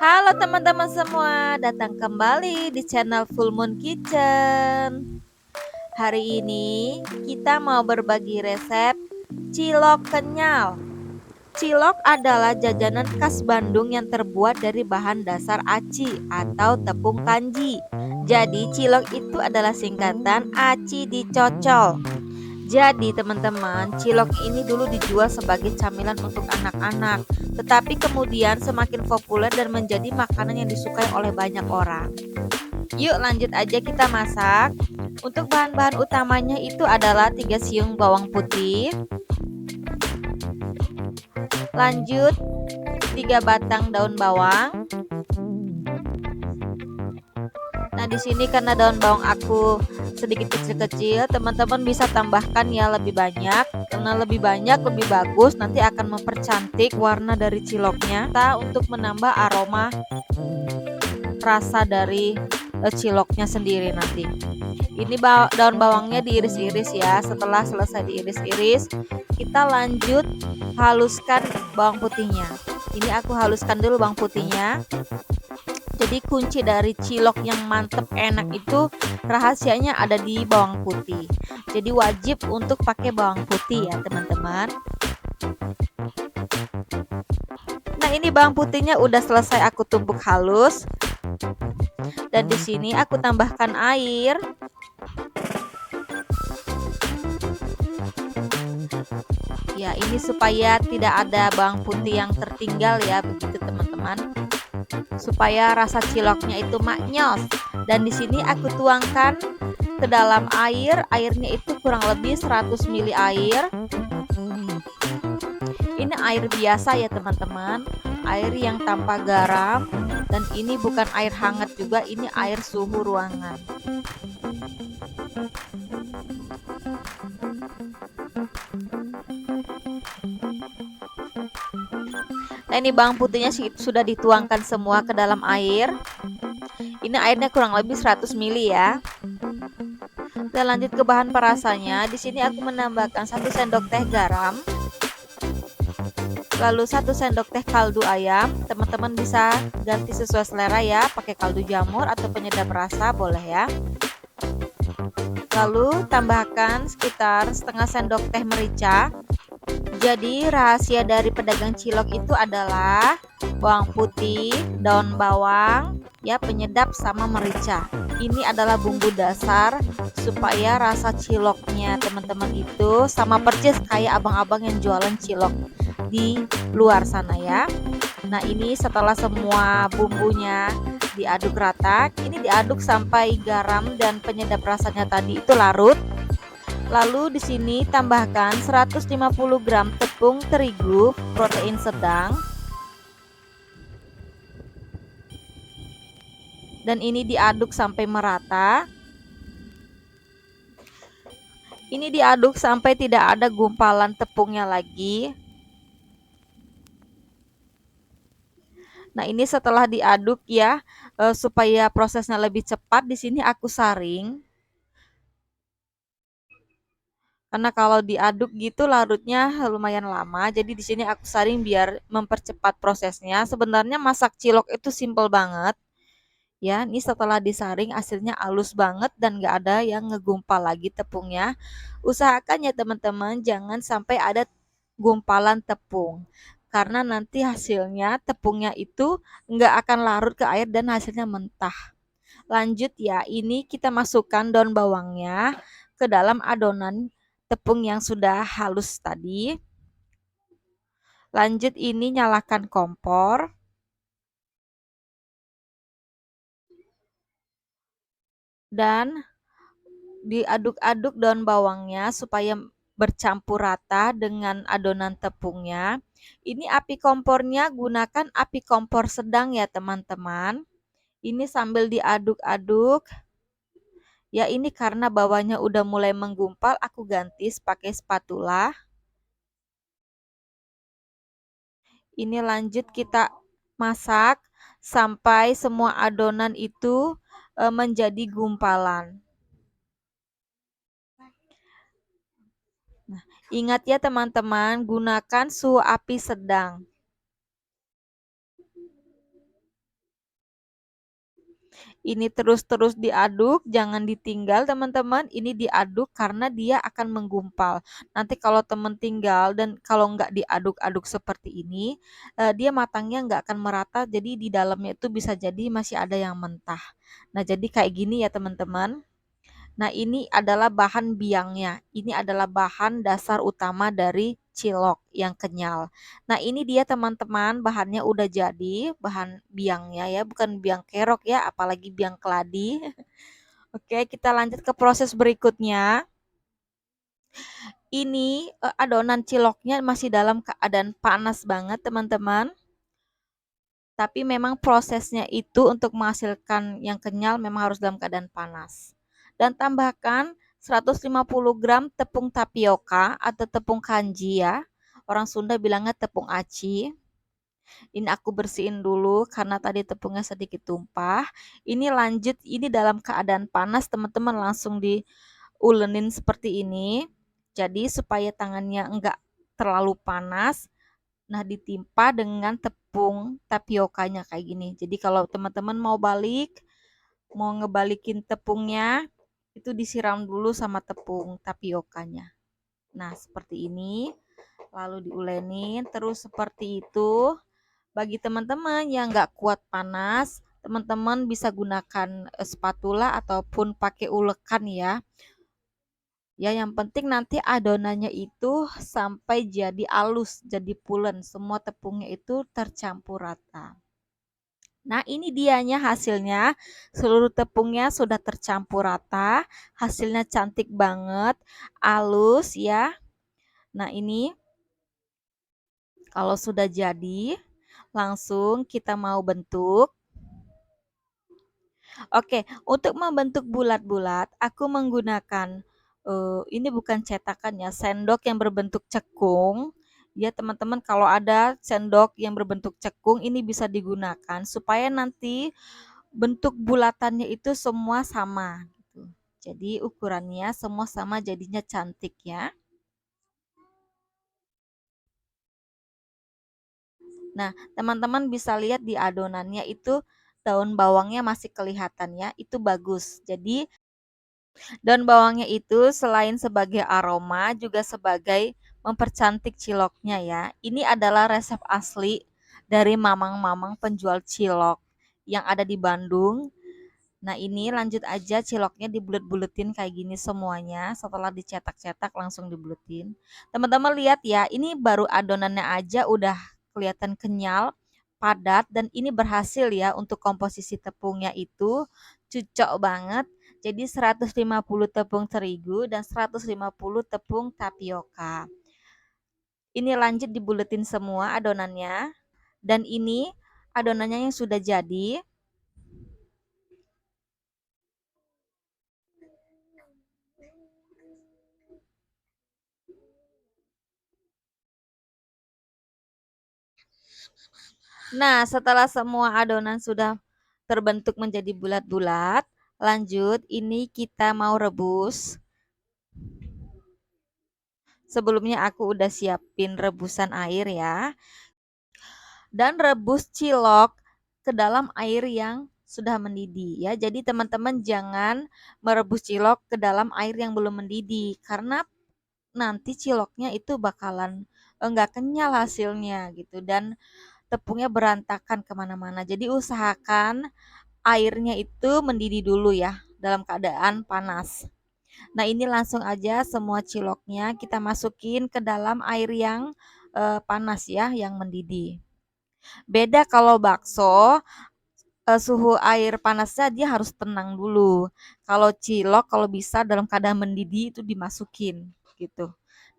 Halo teman-teman semua, datang kembali di channel Full Moon Kitchen. Hari ini kita mau berbagi resep cilok kenyal. Cilok adalah jajanan khas Bandung yang terbuat dari bahan dasar aci atau tepung kanji. Jadi cilok itu adalah singkatan aci dicocol. Jadi teman-teman, cilok ini dulu dijual sebagai camilan untuk anak-anak, tetapi kemudian semakin populer dan menjadi makanan yang disukai oleh banyak orang. Yuk lanjut aja kita masak. Untuk bahan-bahan utamanya itu adalah 3 siung bawang putih, lanjut 3 batang daun bawang. Nah, di sini karena daun bawang aku sedikit kecil-kecil, teman-teman bisa tambahkan ya lebih banyak. Karena lebih banyak lebih bagus, nanti akan mempercantik warna dari ciloknya. Kita untuk menambah aroma rasa dari ciloknya sendiri nanti. Ini daun bawangnya diiris-iris ya. Setelah selesai diiris-iris, kita lanjut haluskan bawang putihnya. Ini aku haluskan dulu bawang putihnya. Jadi kunci dari cilok yang mantep enak itu rahasianya ada di bawang putih. Jadi wajib untuk pakai bawang putih ya teman-teman. Nah, ini bawang putihnya udah selesai aku tumbuk halus. Dan di sini aku tambahkan air. Ya, ini supaya tidak ada bawang putih yang tertinggal ya, begitu teman-teman. Supaya rasa ciloknya itu maknyos. Dan di sini aku tuangkan ke dalam air. Airnya itu kurang lebih 100 ml air. Ini air biasa ya teman-teman, air yang tanpa garam, dan ini bukan air hangat juga, ini air suhu ruangan. Nah, ini bawang putihnya sudah dituangkan semua ke dalam air. Ini airnya kurang lebih 100 ml ya. Dan lanjut ke bahan perasannya. Di sini aku menambahkan 1 sendok teh garam. Lalu 1 sendok teh kaldu ayam. Teman-teman bisa ganti sesuai selera ya, pakai kaldu jamur atau penyedap rasa boleh ya. Lalu tambahkan sekitar setengah sendok teh merica. Jadi rahasia dari pedagang cilok itu adalah bawang putih, daun bawang, ya penyedap sama merica. Ini adalah bumbu dasar supaya rasa ciloknya teman-teman itu sama persis kayak abang-abang yang jualan cilok di luar sana ya. Nah, ini setelah semua bumbunya diaduk rata, ini diaduk sampai garam dan penyedap rasanya tadi itu larut. Lalu di sini tambahkan 150 gram tepung terigu protein sedang. Dan ini diaduk sampai merata. Ini diaduk sampai tidak ada gumpalan tepungnya lagi. Nah, ini setelah diaduk ya, supaya prosesnya lebih cepat, di sini aku saring. Karena kalau diaduk gitu larutnya lumayan lama, jadi di sini aku saring biar mempercepat prosesnya. Sebenarnya masak cilok itu simple banget. Ya, ini setelah disaring hasilnya halus banget dan gak ada yang ngegumpal lagi tepungnya. Usahakan ya teman-teman jangan sampai ada gumpalan tepung. Karena nanti hasilnya tepungnya itu nggak akan larut ke air dan hasilnya mentah. Lanjut ya, ini kita masukkan daun bawangnya ke dalam adonan tepung yang sudah halus tadi. Lanjut ini nyalakan kompor. Dan diaduk-aduk daun bawangnya supaya bercampur rata dengan adonan tepungnya. Ini api kompornya gunakan api kompor sedang ya teman-teman. Ini sambil diaduk-aduk. Ya, ini karena bawahnya udah mulai menggumpal, aku ganti pakai spatula. Ini lanjut kita masak sampai semua adonan itu menjadi gumpalan. Nah, ingat ya teman-teman, gunakan suhu api sedang. Ini terus-terus diaduk, jangan ditinggal teman-teman. Ini diaduk karena dia akan menggumpal. Nanti kalau teman tinggal dan kalau nggak diaduk-aduk seperti ini, dia matangnya nggak akan merata. Jadi di dalamnya itu bisa jadi masih ada yang mentah. Nah, jadi kayak gini ya teman-teman. Nah, ini adalah bahan biangnya. Ini adalah bahan dasar utama dari cilok yang kenyal. Nah, ini dia teman-teman, bahannya udah jadi, bahan biangnya ya, bukan biang kerok ya, apalagi biang keladi. Oke, kita lanjut ke proses berikutnya. Ini adonan ciloknya masih dalam keadaan panas banget, teman-teman. Tapi memang prosesnya itu untuk menghasilkan yang kenyal memang harus dalam keadaan panas. Dan tambahkan 150 gram tepung tapioka atau tepung kanji ya. Orang Sunda bilangnya tepung aci. Ini aku bersihin dulu karena tadi tepungnya sedikit tumpah. Ini lanjut, ini dalam keadaan panas teman-teman langsung diulenin seperti ini. Jadi supaya tangannya enggak terlalu panas. Nah, ditimpa dengan tepung tapiokanya kayak gini. Jadi kalau teman-teman mau ngebalikin tepungnya, itu disiram dulu sama tepung tapiokanya. Nah, seperti ini. Lalu diulenin terus seperti itu. Bagi teman-teman yang nggak kuat panas, teman-teman bisa gunakan spatula ataupun pakai ulekan ya. Ya, yang penting nanti adonannya itu sampai jadi halus, jadi pulen, semua tepungnya itu tercampur rata. Nah, ini dianya hasilnya. Seluruh tepungnya sudah tercampur rata, hasilnya cantik banget, halus ya. Nah, ini kalau sudah jadi, langsung kita mau bentuk. Oke, untuk membentuk bulat-bulat, aku menggunakan ini bukan cetakan ya, sendok yang berbentuk cekung. Ya, teman-teman, kalau ada sendok yang berbentuk cekung, ini bisa digunakan supaya nanti bentuk bulatannya itu semua sama gitu. Jadi ukurannya semua sama jadinya cantik ya. Nah, teman-teman bisa lihat di adonannya itu daun bawangnya masih kelihatan ya, itu bagus. Jadi daun bawangnya itu selain sebagai aroma juga sebagai mempercantik ciloknya ya. Ini adalah resep asli dari mamang-mamang penjual cilok yang ada di Bandung. Nah, ini lanjut aja ciloknya dibulet-buletin kayak gini semuanya. Setelah dicetak-cetak langsung dibuletin. Teman-teman lihat ya, ini baru adonannya aja udah kelihatan kenyal, padat dan ini berhasil ya untuk komposisi tepungnya itu cocok banget. Jadi 150 tepung terigu dan 150 tepung tapioka. Ini lanjut dibuletin semua adonannya. Dan ini adonannya yang sudah jadi. Nah, setelah semua adonan sudah terbentuk menjadi bulat-bulat, lanjut ini kita mau rebus. Sebelumnya aku udah siapin rebusan air ya. Dan rebus cilok ke dalam air yang sudah mendidih ya. Jadi teman-teman jangan merebus cilok ke dalam air yang belum mendidih karena nanti ciloknya itu bakalan enggak kenyal hasilnya gitu dan tepungnya berantakan kemana-mana. Jadi usahakan airnya itu mendidih dulu ya dalam keadaan panas. Nah, ini langsung aja semua ciloknya kita masukin ke dalam air yang panas ya, yang mendidih. Beda kalau bakso, suhu air panasnya dia harus tenang dulu. Kalau cilok kalau bisa dalam keadaan mendidih itu dimasukin gitu.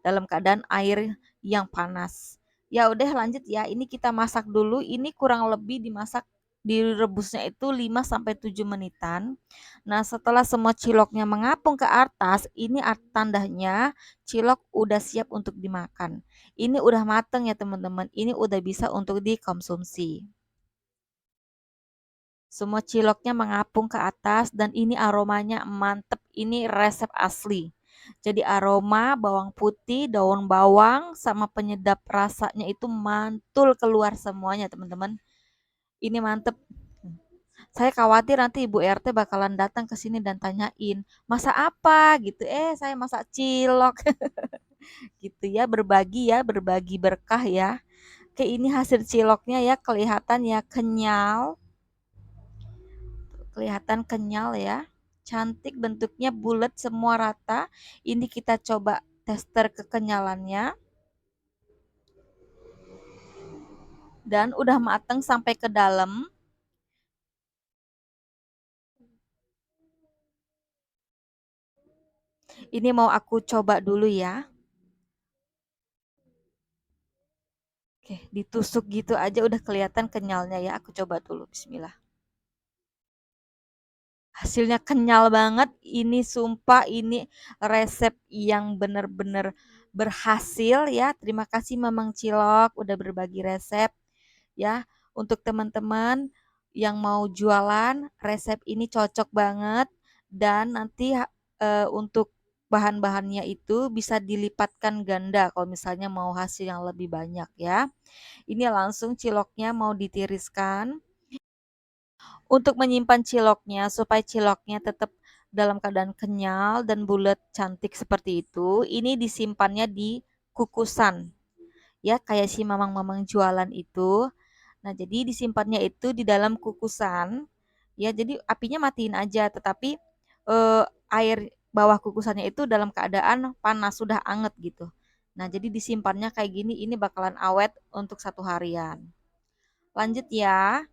Dalam keadaan air yang panas. Ya udah lanjut ya. Ini kita masak dulu. Ini kurang lebih dimasak direbusnya itu 5 sampai 7 menitan. Nah, setelah semua ciloknya mengapung ke atas, ini tandanya cilok udah siap untuk dimakan. Ini udah mateng ya teman-teman. Ini udah bisa untuk dikonsumsi. Semua ciloknya mengapung ke atas dan ini aromanya mantep. Ini resep asli. Jadi aroma bawang putih, daun bawang sama penyedap rasanya itu mantul keluar semuanya, teman-teman. Ini mantep. Saya khawatir nanti Ibu RT bakalan datang ke sini dan tanyain, "Masak apa?" gitu. Saya masak cilok." Gitu ya, berbagi berkah ya. Oke, ini hasil ciloknya ya, kelihatan ya kenyal, kelihatan kenyal ya. Cantik bentuknya bulat semua rata. Ini kita coba tester kekenyalannya dan udah mateng sampai ke dalam. Ini mau aku coba dulu ya. Oke, ditusuk gitu aja udah kelihatan kenyalnya ya. Aku coba dulu, bismillah. Hasilnya kenyal banget. Ini sumpah ini resep yang bener-bener berhasil ya. Terima kasih Mamang Cilok udah berbagi resep ya. Untuk teman-teman yang mau jualan, resep ini cocok banget dan nanti untuk bahan-bahannya itu bisa dilipatkan ganda kalau misalnya mau hasil yang lebih banyak ya. Ini langsung ciloknya mau ditiriskan. Untuk menyimpan ciloknya, supaya ciloknya tetap dalam keadaan kenyal dan bulat cantik seperti itu, ini disimpannya di kukusan. Ya, kayak si mamang-mamang jualan itu. Nah, jadi disimpannya itu di dalam kukusan. Ya, jadi apinya matiin aja, tetapi air bawah kukusannya itu dalam keadaan panas, sudah anget gitu. Nah, jadi disimpannya kayak gini, ini bakalan awet untuk 1 harian. Lanjut ya.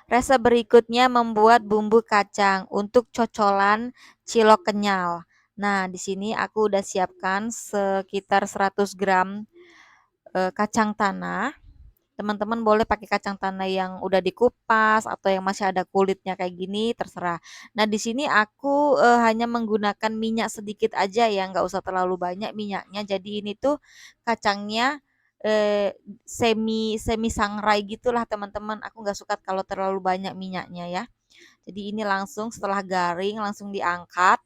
Resep berikutnya membuat bumbu kacang untuk cocolan cilok kenyal. Nah, di sini aku udah siapkan sekitar 100 gram kacang tanah. Teman-teman boleh pakai kacang tanah yang udah dikupas atau yang masih ada kulitnya kayak gini, terserah. Nah, di sini aku hanya menggunakan minyak sedikit aja ya, nggak usah terlalu banyak minyaknya. Jadi ini tuh kacangnya semi semi sangrai gitulah teman-teman. Aku nggak suka kalau terlalu banyak minyaknya ya. Jadi ini langsung setelah garing langsung diangkat.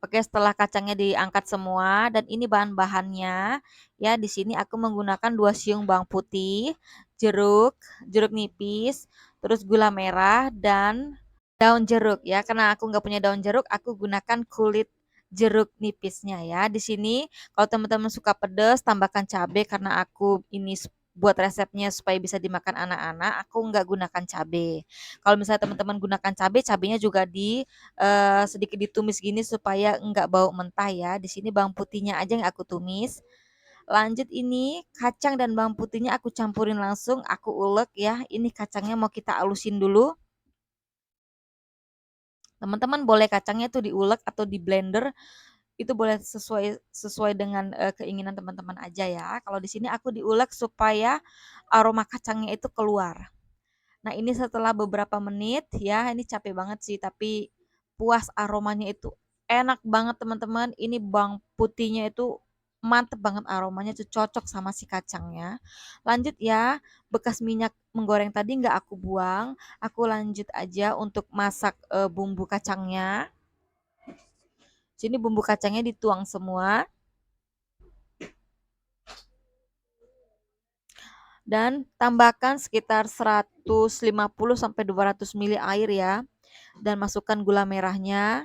Oke, setelah kacangnya diangkat semua dan ini bahan-bahannya. Ya, di sini aku menggunakan 2 siung bawang putih, jeruk, jeruk nipis, terus gula merah dan daun jeruk ya. Karena aku nggak punya daun jeruk, aku gunakan kulit jeruk nipisnya ya. Di sini kalau teman-teman suka pedas, tambahkan cabai karena aku ini buat resepnya supaya bisa dimakan anak-anak, aku nggak gunakan cabai. Kalau misalnya teman-teman gunakan cabai, cabainya juga sedikit ditumis gini supaya enggak bau mentah ya. Di sini bawang putihnya aja yang aku tumis. Lanjut ini kacang dan bawang putihnya aku campurin langsung, aku ulek ya. Ini kacangnya mau kita alusin dulu. Teman-teman boleh kacangnya tuh diulek atau di blender, itu boleh sesuai sesuai dengan keinginan teman-teman aja ya. Kalau di sini aku diulek supaya aroma kacangnya itu keluar. Nah, ini setelah beberapa menit ya, ini capek banget sih, tapi puas aromanya itu enak banget teman-teman. Ini bawang putihnya itu mantep banget aromanya itu cocok sama si kacangnya. Lanjut ya, bekas minyak menggoreng tadi nggak aku buang, aku lanjut aja untuk masak bumbu kacangnya. Sini bumbu kacangnya dituang semua dan tambahkan sekitar 150 sampai 200 ml air ya dan masukkan gula merahnya.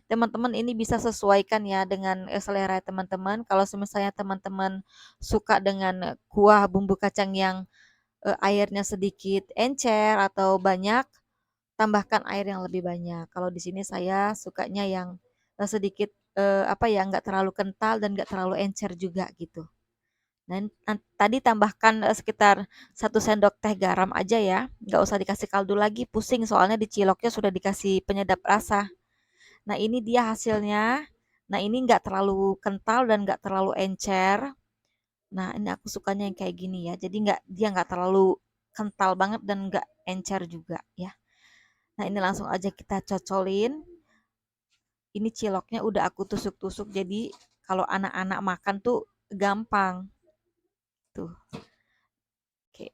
Teman-teman ini bisa sesuaikan ya dengan selera teman-teman. Kalau misalnya teman-teman suka dengan kuah bumbu kacang yang airnya sedikit encer atau banyak, tambahkan air yang lebih banyak. Kalau di sini saya sukanya yang sedikit apa ya, nggak terlalu kental dan nggak terlalu encer juga gitu. Dan tadi tambahkan sekitar 1 sendok teh garam aja ya, nggak usah dikasih kaldu lagi, pusing soalnya di ciloknya sudah dikasih penyedap rasa. Nah, ini dia hasilnya. Nah, ini nggak terlalu kental dan nggak terlalu encer. Nah, ini aku sukanya yang kayak gini ya. Jadi dia nggak terlalu kental banget dan nggak encer juga ya. Nah, ini langsung aja kita cocolin. Ini ciloknya udah aku tusuk-tusuk jadi kalau anak-anak makan tuh gampang tuh. Oke.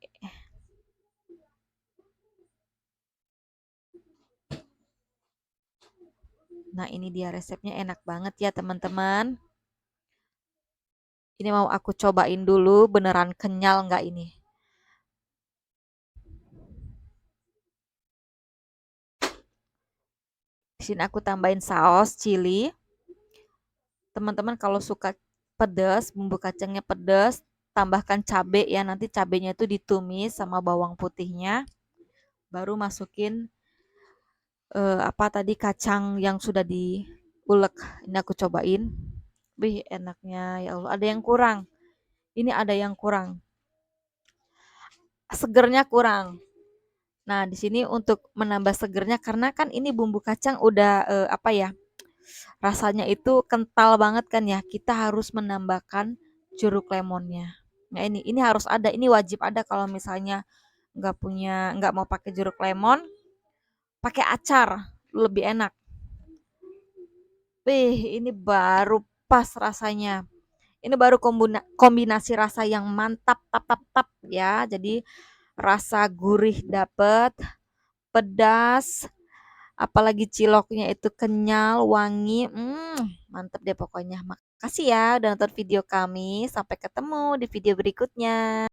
Nah, ini dia resepnya enak banget ya, teman-teman. Ini mau aku cobain dulu beneran kenyal nggak ini. Di sini aku tambahin saus cili. Teman-teman kalau suka pedas, bumbu kacangnya pedas, tambahkan cabai ya. Nanti cabainya itu ditumis sama bawang putihnya. Baru masukin apa tadi kacang yang sudah diulek. Ini aku cobain. Wih, enaknya ya Allah. Ada yang kurang. Ini ada yang kurang. Segernya kurang. Nah, di sini untuk menambah segernya karena kan ini bumbu kacang udah apa ya? Rasanya itu kental banget kan ya. Kita harus menambahkan jeruk lemonnya. Nah, ini harus ada, ini wajib ada kalau misalnya nggak mau pakai jeruk lemon, pakai acar lebih enak. Wih, ini baru pas rasanya. Ini baru kombinasi rasa yang mantap, tap tap tap ya. Jadi rasa gurih dapet, pedas, apalagi ciloknya itu kenyal, wangi. Mantep deh pokoknya. Makasih ya udah nonton video kami. Sampai ketemu di video berikutnya.